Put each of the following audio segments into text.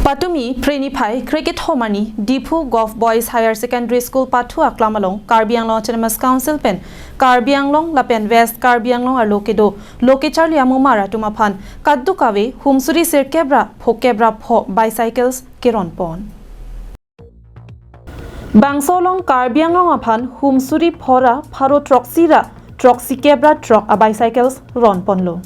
Patumi Prenipai Cricket Homani Dipu Golf Boys Higher Secondary School Patu Aklamalong Karbianglong Autonomous Council Pen Karbianglong Lapen West Karbianglong Arlokedo kecharli amumar atumapan Kaddukawe Suri sirkebra phokep Bicycles Kiron Pon Bangsolong Karbianglong apan Suri phora pharo troxi kebra truck a bicycles ron ponlo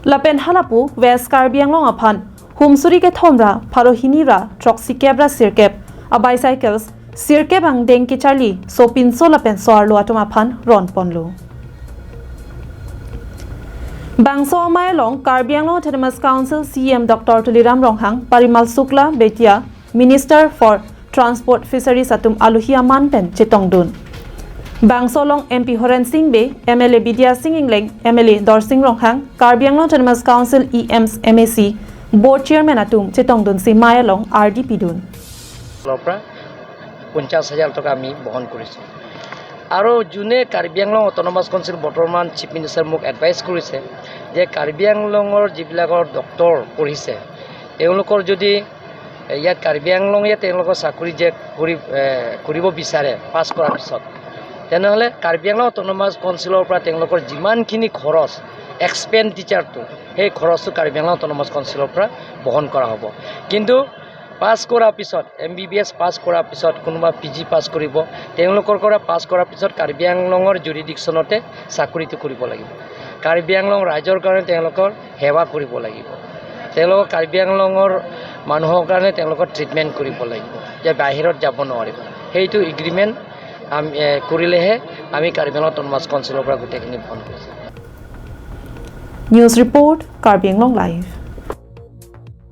Lapen halapu West Karbianglong apan Suri ke thomra parohinira troxi kebra sirkep a bicycles sirkep arideng kecharli so pinso lapen soarlo atumapan ron ponlo Bangso Mailong Karbianglong Autonomous Council CEM Dr. Tuliram Ronghang Parimal Sukla Betia Minister for Transport Fisheries atum aluhia manpen chitongdun Bangsolong MP Horen Singh Be MLA Bidya Singh Ingleng MLA Dorsing Ronghang Karbianglong Autonomous Council EMs MAC Board Chairman atum chitongdun si Mayalong RDP dun Lopra 50,000 টকা আমি বহন কৰিছো আৰু জুনে Karbi Anglong autonomous council বৰ্তমান chief minister মোক advice কৰিছে যে কাৰ্বিআংলঙৰ যিবিলাকৰ ডক্টৰ পঢ়িছে তেওঁলোকৰ যদি ইয়াত কাৰ্বিআংলঙে তেওঁলোকৰ চাকৰি যে কৰিব বিচাৰে পাছ কৰাৰ পিছত তেনেহলে কাৰ্বিআংলং অটোনমাস কাউন্সিলৰ পৰা তেওঁলোকৰ যিমানখিনি খৰচ এক্সপেন্ডিচাৰটো সেই খৰচটো কাৰ্বিআংলং অটোনমাস কাউন্সিলৰ পৰা বহন কৰা হ'ব কিন্তু পাছ কৰাৰ পিছত MBBS পাছ কৰাৰ পিছত কোনোবা PG পাছ কৰিব তেওঁলোকৰ পৰা পাছ কৰাৰ পিছত কাৰ্বিআংলঙৰ জুৰিডিকচনতে চাকৰিটো কৰিব লাগিব কাৰ্বিআংলং ৰাজ্যৰ কাৰণে তেওঁলোকৰ সেৱা কৰিব লাগিব তেওঁলোকৰ কাৰ্বিআংলঙৰ মানুহৰ কাৰণে তেওঁলোকৰ ট্ৰিটমেন্ট কৰিব লাগিব যে বাহিৰত যাব নোৱাৰিব সেইটো এগ্ৰিমেন্ট আমি কৰিলেহে আমি কাৰ্বিআংলং অটোনমাস কাউন্সিলৰ পৰা গোটেইখিনি বহন কৰিম News Report Karbianglong Live